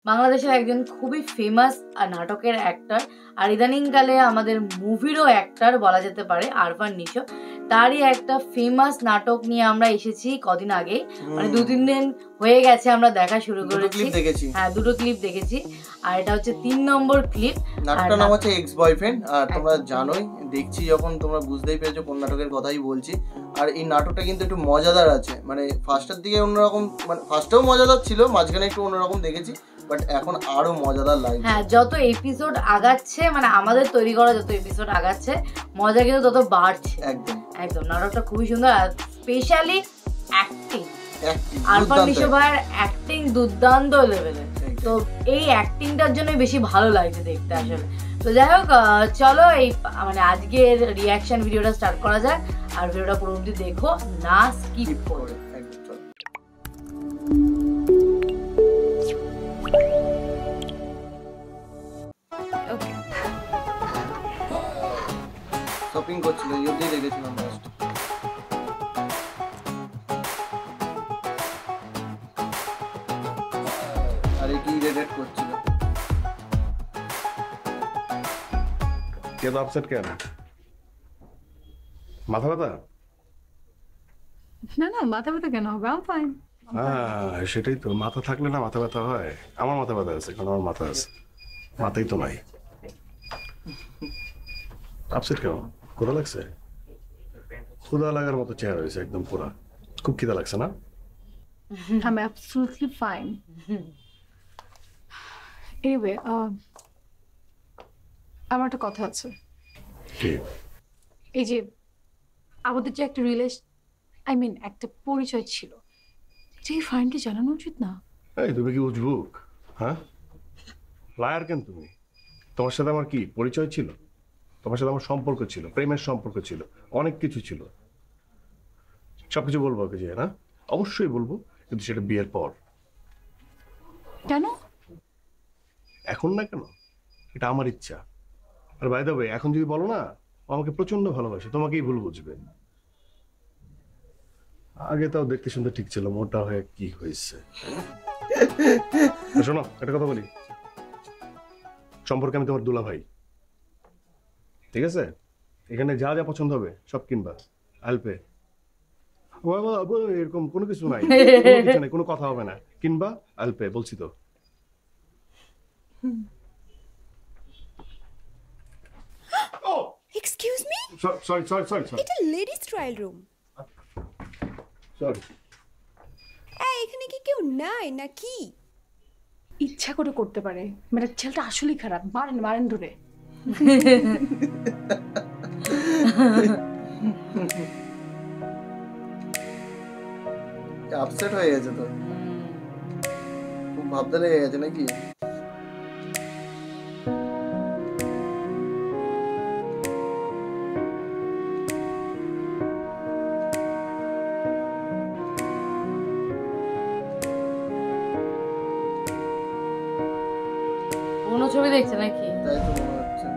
বাংলাদেশের একজন খুবই ফেমাস নাটকের অ্যাক্টর, আর ইদানিংকালে আমাদের মুভিরও অ্যাক্টর বলা যেতে পারে, আরফান নিশো। তারই একটা ফেমাস নাটক নিয়ে আমরা এসেছি কদিন আগে, মানে 2-3 দিন হয়ে গেছে আমরা দেখা শুরু করেছি। হ্যাঁ, 2টো ক্লিপ দেখেছি, আর এটা হচ্ছে 3 নম্বর ক্লিপ। নাটকটার নাম হচ্ছে এক্স বয়ফ্রেন্ড। আর তোমরা জানোই, দেখছি যখন তোমরা বুঝতেই পেরেছো কোন নাটকের কথাই বলছি। আর এই নাটকটা কিন্তু একটু মজাদার আছে, মানে ফার্স্টের দিকে অন্যরকম, মানে ফার্স্টেও মজাদার ছিল, মাঝখানে একটু অন্যরকম দেখেছি, বাট এখন আরো মজাদার লাগছে। হ্যাঁ, যত এপিসোড আগাচ্ছে, মানে আমাদের তৈরি করা যত এপিসোড আগাচ্ছে, মজা কিন্তু তত বাড়ছে। একদম একদম নাটকটা খুবই সুন্দর, আর স্পেশালি অ্যাক্টিং, আরফান নিশো ভাইয়ের অ্যাক্টিং দুর্দান্ত লেভেলের। তো এই অ্যাক্টিংটার জন্য বেশি ভালো লাগছে দেখতে আসলে। তো যাই হোক, চলো এই মানে আজকের রিয়াকশন ভিডিওটা স্টার্ট করা যাক, আর ভিডিওটা পুরো অবধি দেখো, না স্কিপ করে। শপিং করছিল, এই অবধি দেখেছিলাম লাস্ট। আরে কি রেড করছিল, কে তো আপসেট কেন? মাথা ব্যথা? না না, মাথা ব্যথা কেন হবে? I fine. হ্যাঁ, সেটাই তো, মাথা থাকলে না মাথা ব্যথা হয়। আমার মাথা ব্যথা আছে, কারণ আমার মাথা আছে, মাথাই তো নাই। আপসেট কেন? ক্ষুধা লাগছে? ক্ষুধা লাগার মতো চেহারা হয়েছে একদম পুরা। খুব খিদা লাগছে না? I'm absolutely fine. Anyway, আমার একটা কথা আছে। কি? এই যে আমাদের যে একটা একটা পরিচয় ছিল, যে ফাইনকে জানানো উচিত না? এই তুমি কি উজবুক? হ্যাঁ, লায়ার কেন তুমি? তোমার সাথে আমার কি পরিচয় ছিল? তোমার সাথে আমার সম্পর্ক ছিল, প্রেমের সম্পর্ক ছিল, অনেক কিছু ছিল। সবকিছু বলবো ওকে যে, না অবশ্যই বলবো, কিন্তু সেটা বিয়ের পর। কেন? এখন না কেন, এটা আমার ইচ্ছা। আর বাই দ্য ওয়ে, এখন যদি বলো না, আমাকে প্রচন্ড ভালোবাসে, তোমাকেই ভুল বুঝবে। আগে তাও দেখতে শুনতে ঠিক ছিল, মোটা হয়ে কি হয়েছে? শোনো, একটা কথা বলি, সম্পর্কে আমি তোমার দুলা ভাই, ঠিক আছে? এখানে যা যা পছন্দ হবে সব কিনবা, আলপে, এরকম কোনো কিছু নাই, কোনো কথা হবে না, কিনবা আলপে, বলছি তো। Excuse me, sorry sorry sorry sorry, এটা লেডিস ট্রায়াল রুম। সরি। এখানে কি কেউ নাই নাকি? ইচ্ছা করে করতে পারে, মানে ছেলেটা আসলেই খারাপ। মারেন মারেন ধরে। আপসেট হয়ে গেছে তো, খুব ভাবতে লেগে গেছে নাকি? কোনো ছবি দেখছে নাকি? তাই তো মনে হচ্ছে,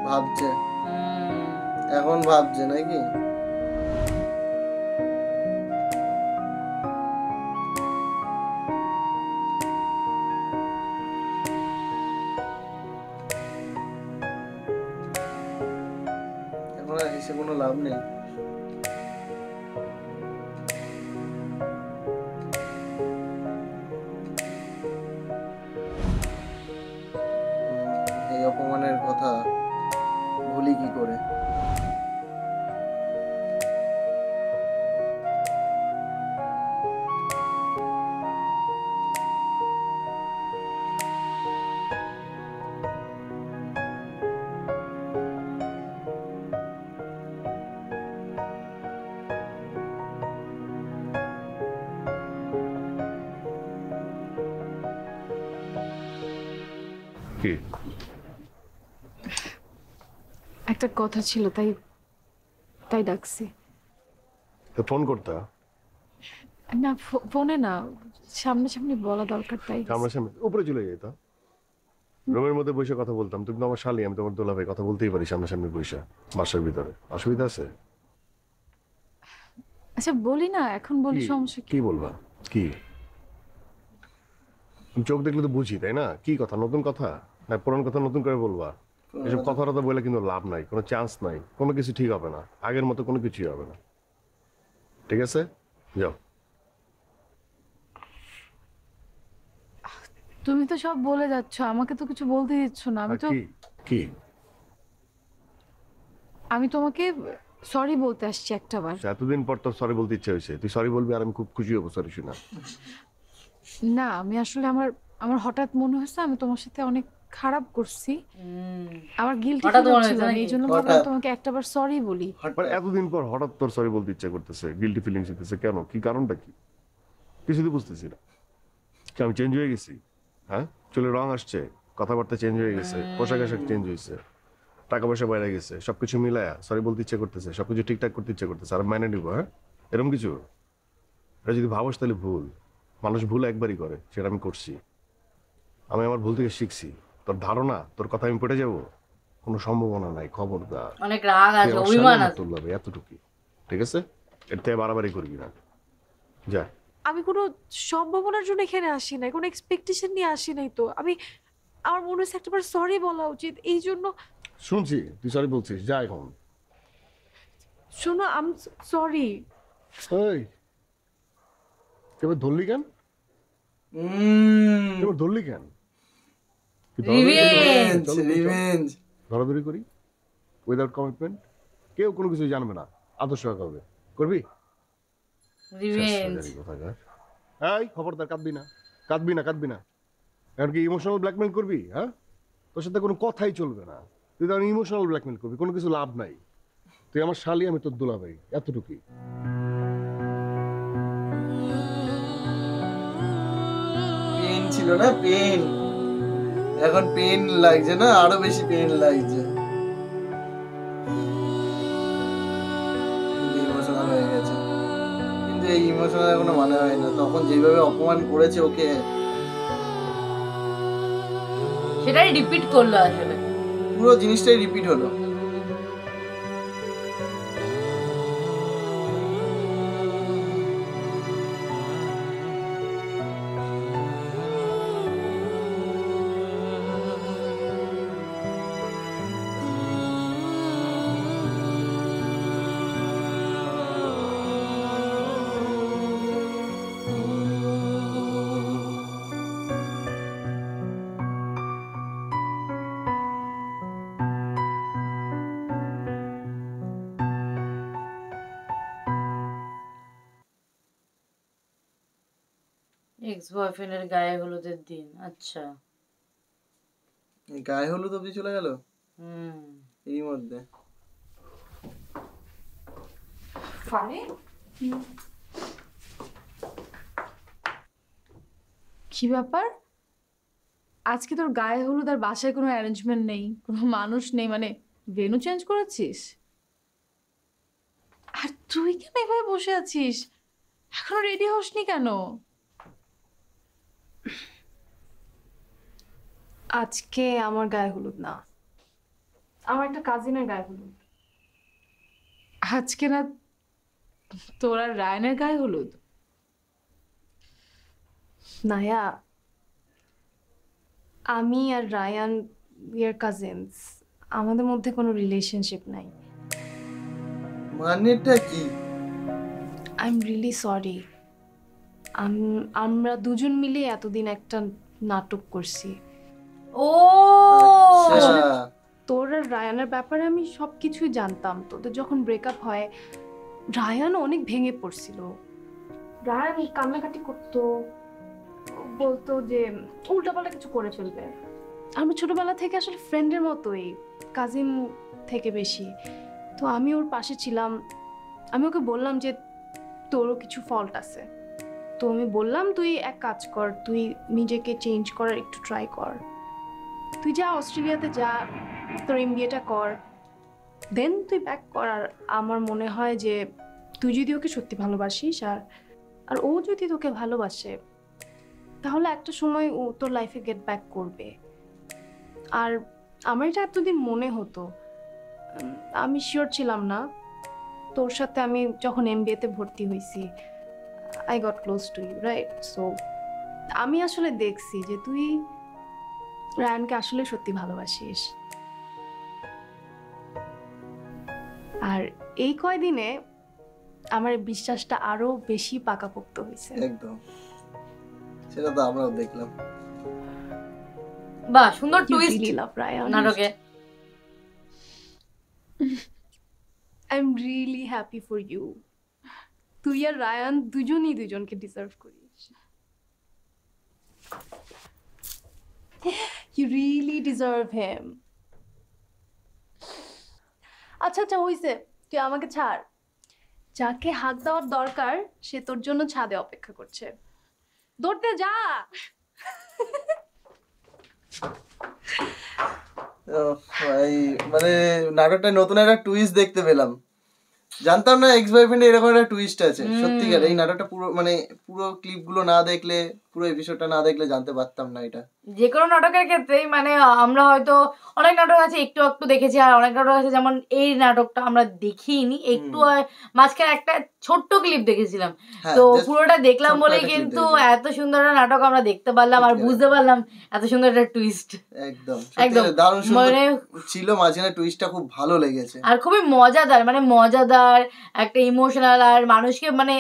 ভাবছে এখন, ভাবছে নাকি? এখন আর হেসে কোনো লাভ নেই। এই অপমানের কথা ভুলি কি করে? কি? একটা কথা ছিল, তাই তাই ডাকছি। তো ফোন করতা? না, ফোনে না, সামনাসামনি বলা দরকার, তাই। সামনাসামনি উপরে চলে যেত, রুমের মধ্যে বসে কথা বলতাম। তুমি তো আমার শালি, আমি তোমার দোলা ভাই, কথা বলতেই পারি সামনাসামনি বসে, বাসার ভিতরে। অসুবিধা আছে? আচ্ছা বলি না, এখন বলি, সমস্যা কি? বলবা কি? আমি চোখ দেখলে তো বুঝি, তাই না? কি কথা, নতুন কথা না পুরান কথা নতুন করে বলবা? এসব কথাটা তো বলে কিন্তু লাভ নাই, কোনো চান্স নাই, কোনো কিছু ঠিক হবে না, আগের মতো কোনো কিছুই হবে না। ঠিক আছে, যাও। তুমি তো সব বলে যাচ্ছ, আমাকে তো কিছু বলতে দিচ্ছ না। আমি আর তো কি কি আমি তোমাকে সরি বলতে আসছি একটাবার। এতদিন পর তোর সরি বলতে ইচ্ছে হয়েছে, তুই সরি বলবি আর আমি খুব খুশি হবো সরি শুনে। না, আমি আসলে আমার আমার হঠাৎ মনে হচ্ছে আমি তোমার সাথে অনেক খারাপ করছি। আমার গিল্টি হঠাৎ ফিল মনে হচ্ছিল, হয়েছে আমি নাকি? এই জন্য ভাবলাম হঠাৎ? তোমাকে একটাবার সরি বলি। মানে এতদিন পর হঠাৎ তোর সরি বলতে ইচ্ছা করতেছে, গিল্টি ফিলিংস হইতেছে কেন? কি কারণটা কি? কিছু তো বুঝতেছি না। কি আমি চেঞ্জ হয়ে গেছি? হ্যাঁ, চুলের রং আসছে, কথাবার্তা চেঞ্জ হয়ে গেছে, পোশাক আশাক চেঞ্জ হয়েছে, টাকা পয়সা বাইরে গেছে, সবকিছু মিলায়া সরি বলতে ইচ্ছে করতেছে, সবকিছু ঠিকঠাক করতে ইচ্ছে করতেছে, আর মেনে নিবো? হ্যাঁ, এরকম কিছু? এটা যদি ভাবস তাহলে ভুল। মানুষ ভুল একবারই করে, সেটা আমি করছি। আমি আমার ভুল থেকে শিখছি। তোর ধারণা তোর কথা আমি পড়ে যাব কোনো সম্ভাবনা নাই, খবরদার। অনেক রাগ তুই আছে, আমার অভিমান সামনে আছে। তুলবে এতটুকুই, ঠিক আছে? এর থেকে বাড়াবাড়ি করবি না, যা। আমি কোনো সম্ভাবনার জন্য এখানে আসি নাই, কোনো এক্সপেকটেশন নিয়ে আসি নাই। তো আমি, আমার মনে হচ্ছে একটাবার সরি বলা উচিত, এই জন্য। শুনছি তুই সরি বলছিস, যা এখন। শোনো, আম সরি। এই এবার ধরলি কেন? এবার ধরলি কেন? কি Revenge! চলো, চলো, রিভেঞ্জ। ধরাধরি করি উইদাউট কমিটমেন্ট, কেউ কোনো কিছু জানবে না, আদর্শ হবে করবি। রিভেঞ্জ। এই খবরদার কাঁদবি না, কাঁদবি না, কাঁদবি না। এখন কি ইমোশনাল ব্ল্যাকমেল করবি? হ্যাঁ, তোর সাথে কোনো কথাই চলবে না। তুই তো ইমোশনাল ব্ল্যাকমেল করবি, কোনো কিছু লাভ নাই। তুই আমার শালি, আমি তোর দুলাভাই, এতটুকুই। পেন ছিল না, পেন। এখন পেন লাগছে না, আরো বেশি পেন লাগছে। ইমোশনাল হয়ে গেছে, কিন্তু এই ইমোশনাল কোনো মানে হয় না। তখন যেভাবে অপমান করেছে ওকে, সেটাই রিপিট করলো আসলে। পুরো জিনিসটাই রিপিট হলো। এক্স বয়ফ্রেন্ডের গায়ে হলুদের দিন, আচ্ছা। এই গায়ে হলুদ অব্দি চলে গেল হুম। এর মধ্যে। কি ব্যাপার? আজকে তোর গায়ে হলুদ আর বাসায় কোনো অ্যারেঞ্জমেন্ট নেই, কোনো মানুষ নেই, মানে ভেন্যু চেঞ্জ করেছিস? আর তুই কেন এভাবে বসে আছিস? এখনো রেডি হসনি কেন? আজকে আমার গায়ে হলুদ না, আমার একটা কাজিনের গায়ে হলুদ। আজকে না তোর আর রায়ানের গায়ে হলুদ? নায়া, আমি আর রায়ান উই আর কাজিনস, আমাদের মধ্যে কোনো রিলেশনশিপ নাই। মানেটা কি? I am really sorry. আমরা দুজন মিলে এতদিন একটা নাটক করছি। ও আচ্ছা, তোর আর রায়ানের ব্যাপারে আমি সব কিছুই জানতাম। তোদের যখন ব্রেকআপ হয়, রায়ান অনেক ভেঙে পড়ছিল। রায়ান কান্নাকাটি করতো, বলতো যে উল্টাপাল্টা কিছু করে ফেলবে। আমরা ছোটবেলা থেকে আসলে ফ্রেন্ডের মতোই, কাজিন থেকে বেশি। তো আমি ওর পাশে ছিলাম। আমি ওকে বললাম যে তোরও কিছু ফল্ট আছে। তো আমি বললাম তুই এক কাজ কর, তুই নিজেকে চেঞ্জ করার একটু ট্রাই কর। তুই যা অস্ট্রেলিয়াতে যা, তোর এমবিএটা কর, দেন তুই ব্যাক কর। আর আমার মনে হয় যে তুই যদি ওকে সত্যি ভালোবাসিস আর ও যদি তোকে ভালোবাসে, তাহলে একটা সময় ও তোর লাইফে গেট ব্যাক করবে। আর আমার এটা এতদিন মনে হতো, আমি শিওর ছিলাম না। তোর সাথে আমি যখন এমবিএতে ভর্তি হয়েছি, I got close to you, right? So আমি আসলে দেখছি যে তুই রায়ানকে আসলে সত্যি ভালোবাসিস। আর এই কয়দিনে আমার বিশ্বাসটা আরো বেশি পাকাপোক্ত হয়েছে। একদম, সেটা তো আমরাও দেখলাম। বাহ, সুন্দর You twist really love Ryan. নাটকে। I'm really happy for you. তুই আর রায়ান দুজনই দুজনকে ডিজার্ভ করিস। You really deserve him. আচ্ছা আচ্ছা হইছে, তুই আমাকে ছাড়। যাকে হাত দেওয়ার দরকার সে তোর জন্য ছাদে অপেক্ষা করছে, দৌড়তে যা। ভাই মানে নাটকটা নতুন একটা টুইস্ট দেখতে পেলাম, জানতাম না এক্স বয়ফ্রেন্ডে এরকম একটা টুইস্ট আছে। সত্যিকার এই নাটকটা পুরো ক্লিপ গুলো না দেখলে, পুরো এপিসোডটা না দেখলে জানতে পারতাম না এটা। যে কোনো নাটকের ক্ষেত্রেই মানে আমরা হয়তো অনেক নাটক আছে একটু একটু দেখেছি, আর অনেক নাটক আছে যেমন এই নাটকটা আমরা দেখিনি, একটু মাঝখানে একটা ছোট্ট ক্লিপ দেখেছিলাম, তো পুরোটা দেখলাম বলে কিন্তু এত সুন্দর একটা নাটক আমরা দেখতে পারলাম আর বুঝতে পারলাম এত সুন্দর একটা টুইস্ট। একদম একদম দারুণ সুন্দর মানে ছিল, মাঝখানে টুইস্টটা খুব ভালো লেগেছে আর খুবই মজাদার, মানে মজাদার একটা ইমোশনাল আর মানুষকে মানে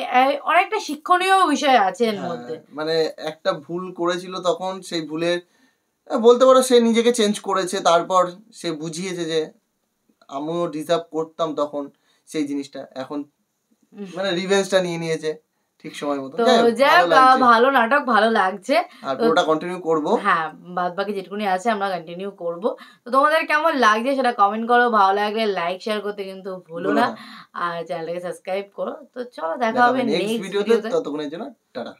অনেকটা শিক্ষণীয় বিষয় আছে এর মধ্যে। মানে একটা ভুল করেছিল তখন, সেই ভুলের বলতে পারো সে নিজেকে চেঞ্জ করেছে, তারপর সে বুঝিয়েছে যে আমিও ডিজার্ভ করতাম তখন সেই জিনিসটা, এখন মানে রিভেঞ্জটা নিয়ে নিয়েছে ঠিক সময় মতো। তো যাক, ভালো নাটক, ভালো লাগছে, আর পুরোটা কন্টিনিউ করব। হ্যাঁ, বাদ বাকি যেটুকুনি আছে আমরা কন্টিনিউ করব। তো তোমাদের কেমন লাগছে সেটা কমেন্ট করো, ভালো লাগলে লাইক শেয়ার করতে কিন্তু ভুলো না, আর চ্যানেলটাকে সাবস্ক্রাইব করো। তো চলো দেখা হবে নেক্সট ভিডিওতে, ততক্ষণের জন্য টাটা।